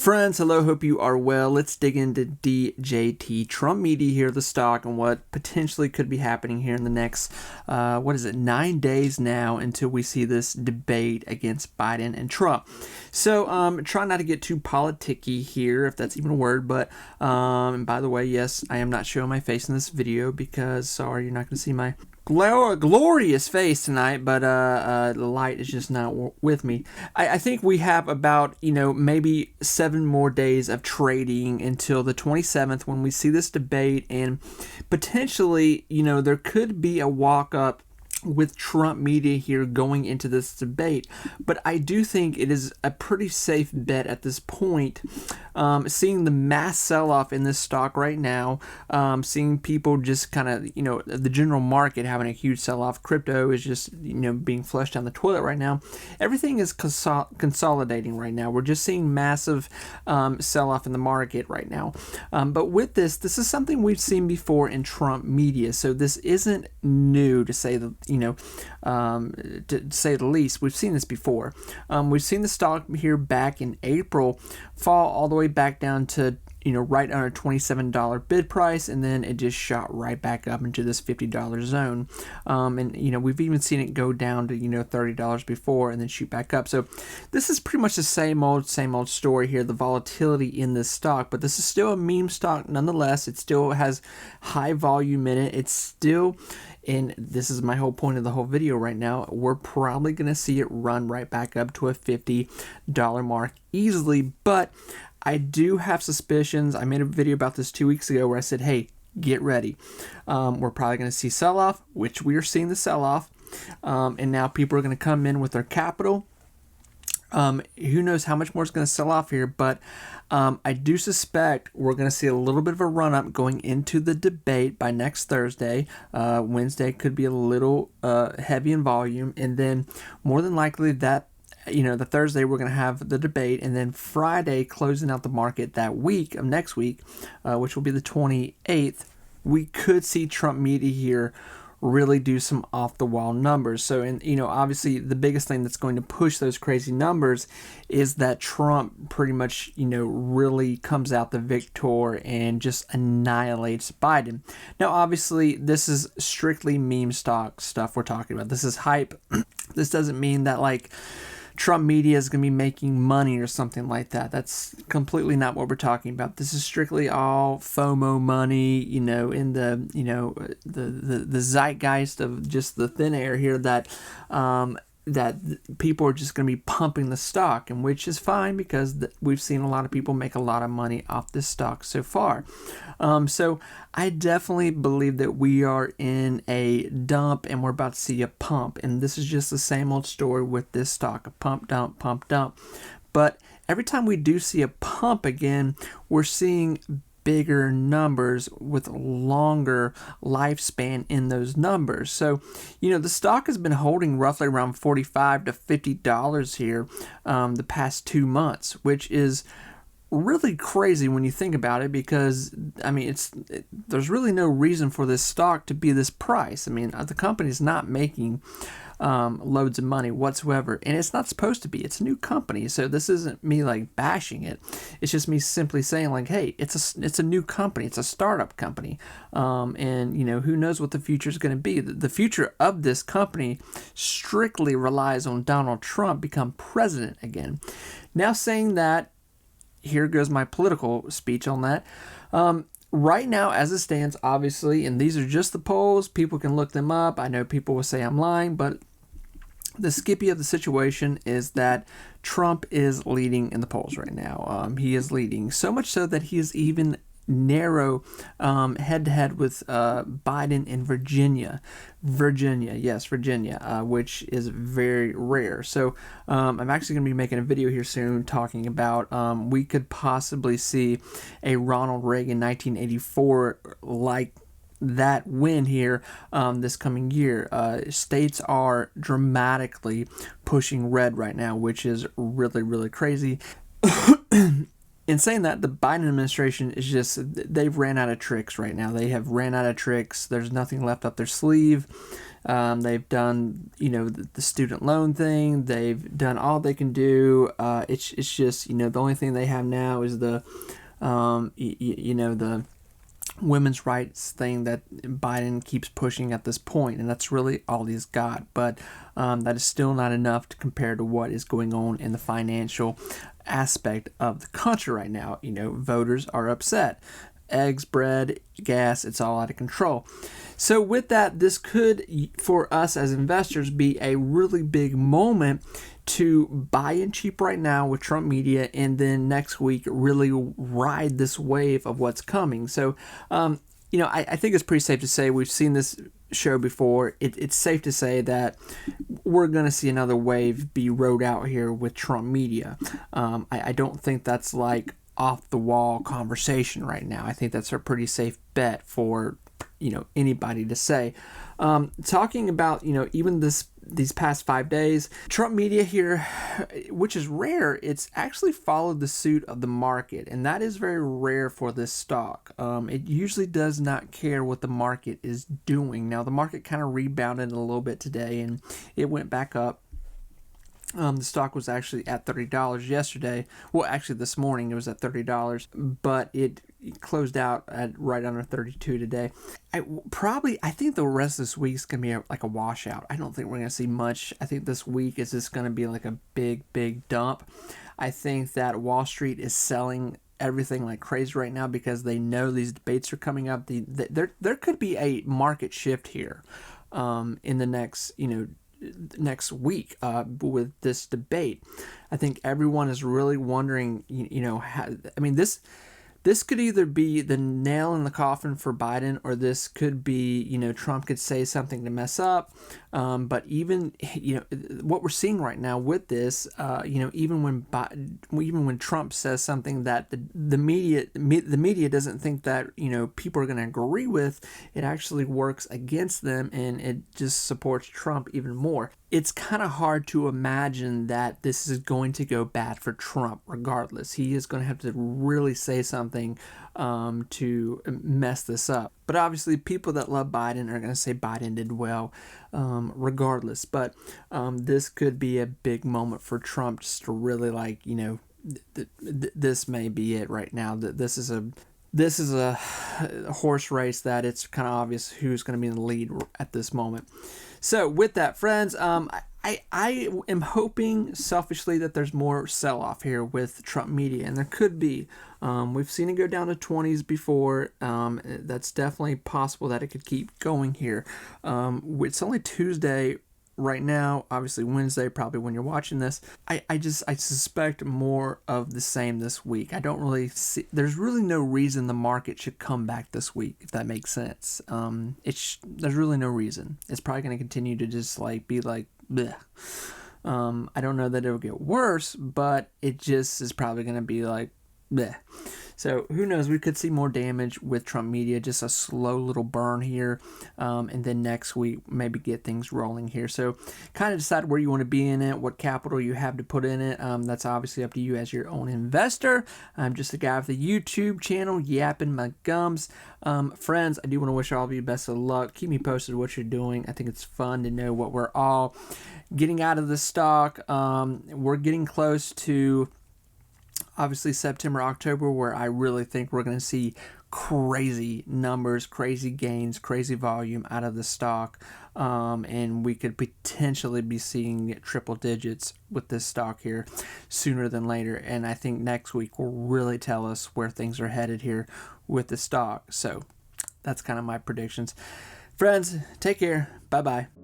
Friends, hello, hope you are well. Let's dig into DJT, Trump Media here, the stock, and what potentially could be happening here in the next, 9 days now until we see this debate against Biden and Trump. So, try not to get too politicky here, if that's even a word, but, and by the way, yes, I am not showing my face in this video because, sorry, you're not going to see my glorious face tonight, but the light is just not with me. I think we have about, maybe 7 more days of trading until the 27th when we see this debate, and potentially, there could be a walk up with Trump Media here going into this debate. But I do think it is a pretty safe bet at this point, seeing the mass sell-off in this stock right now, seeing people just kind of, the general market having a huge sell-off. Crypto is just, being flushed down the toilet right now. Everything is consolidating right now. We're just seeing massive sell-off in the market right now. But with this is something we've seen before in Trump Media. So this isn't new, to say the to say the least. We've seen this before. We've seen the stock here back in April fall all the way back down to right under $27 bid price, and then it just shot right back up into this $50 zone. And we've even seen it go down to $30 before and then shoot back up. So this is pretty much the same old story here, the volatility in this stock, but this is still a meme stock nonetheless. It still has high volume in it. It's still, and this is my whole point of the whole video right now, we're probably going to see it run right back up to a $50 mark easily, but I do have suspicions. I made a video about this 2 weeks ago where I said, hey, get ready. We're probably going to see sell-off, which we are seeing the sell-off, and now people are going to come in with their capital. Who knows how much more is going to sell off here, but I do suspect we're going to see a little bit of a run-up going into the debate by next Thursday. Wednesday could be a little heavy in volume, and then more than likely that the Thursday we're going to have the debate, and then Friday closing out the market that week of next week, which will be the 28th, we could see Trump Media here really do some off-the-wall numbers. So, and obviously the biggest thing that's going to push those crazy numbers is that Trump pretty much, really comes out the victor and just annihilates Biden. Now, obviously, this is strictly meme stock stuff we're talking about. This is hype. This doesn't mean that, Trump Media is going to be making money or something like that. That's completely not what we're talking about. This is strictly all FOMO money, in the zeitgeist of just the thin air here that people are just going to be pumping the stock, and which is fine because we've seen a lot of people make a lot of money off this stock so far. So I definitely believe that we are in a dump and we're about to see a pump, and this is just the same old story with this stock, a pump, dump, pump, dump. But every time we do see a pump again, we're seeing bigger numbers with longer lifespan in those numbers. So, the stock has been holding roughly around $45 to $50 here the past 2 months, which is really crazy when you think about it, because there's really no reason for this stock to be this price. The company's not making loads of money whatsoever, and it's not supposed to be. It's a new company, so this isn't me bashing it. It's just me simply saying hey, it's a new company. It's a startup company, and who knows what the future is going to be. The future of this company strictly relies on Donald Trump become president again. Now, saying that, here goes my political speech on that. Right now, as it stands, obviously, and these are just the polls, people can look them up. I know people will say I'm lying, but the skippy of the situation is that Trump is leading in the polls right now. He is leading, so much so that he is even narrow head-to-head with Biden in Virginia, which is very rare. So I'm actually going to be making a video here soon talking about we could possibly see a Ronald Reagan 1984 that win here this coming year. States are dramatically pushing red right now, which is really, really crazy. In saying that, the Biden administration is they've ran out of tricks right now. They have ran out of tricks. There's nothing left up their sleeve. They've done, the student loan thing. They've done all they can do. It's just, the only thing they have now is the the women's rights thing that Biden keeps pushing at this point, and that's really all he's got. But that is still not enough to compare to what is going on in the financial aspect of the country right now. Voters are upset. Eggs, bread, gas, it's all out of control. So with that, this could, for us as investors, be a really big moment to buy in cheap right now with Trump media, and then next week really ride this wave of what's coming. So, I think it's pretty safe to say, we've seen this show before. It's safe to say that we're going to see another wave be rode out here with Trump media. I don't think that's like off the wall conversation right now. I think that's a pretty safe bet for anybody to say. Talking about even these past 5 days, Trump media here, which is rare, it's actually followed the suit of the market, and that is very rare for this stock. It usually does not care what the market is doing. Now the market kind of rebounded a little bit today, and it went back up. The stock was actually at $30 yesterday. Well, actually this morning it was at $30, but it closed out at right under 32 today. I think the rest of this week is going to be like a washout. I don't think we're going to see much. I think this week is just going to be like a big dump. I think that Wall Street is selling everything like crazy right now because they know these debates are coming up. There could be a market shift here in the next week with this debate. I think everyone is really wondering, this could either be the nail in the coffin for Biden, or this could be, Trump could say something to mess up. But even, what we're seeing right now with this, even when Trump says something that the media doesn't think that, people are going to agree with, it actually works against them, and it just supports Trump even more. It's kind of hard to imagine that this is going to go bad for Trump regardless. He is going to have to really say something to mess this up. But obviously, people that love Biden are going to say Biden did well regardless. But this could be a big moment for Trump, just to really this may be it right now. This is a horse race that it's kind of obvious who's going to be in the lead at this moment. So with that, friends, I am hoping selfishly that there's more sell-off here with Trump media, and there could be. We've seen it go down to 20s before. That's definitely possible that it could keep going here. It's only Tuesday right now, obviously Wednesday, probably when you're watching this. I suspect more of the same this week. I don't really see, there's really no reason the market should come back this week, if that makes sense. There's really no reason. It's probably going to continue to just be like, bleh. I don't know that it'll get worse, but it just is probably going to be like, bleh. So who knows? We could see more damage with Trump media, just a slow little burn here, and then next week maybe get things rolling here. So kind of decide where you want to be in it, what capital you have to put in it. That's obviously up to you as your own investor. I'm just a guy with a YouTube channel, yapping my gums. Friends, I do want to wish all of you best of luck. Keep me posted what you're doing. I think it's fun to know what we're all getting out of the stock. We're getting close to obviously September, October, where I really think we're going to see crazy numbers, crazy gains, crazy volume out of the stock. And we could potentially be seeing triple digits with this stock here sooner than later. And I think next week will really tell us where things are headed here with the stock. So that's kind of my predictions. Friends, take care. Bye-bye.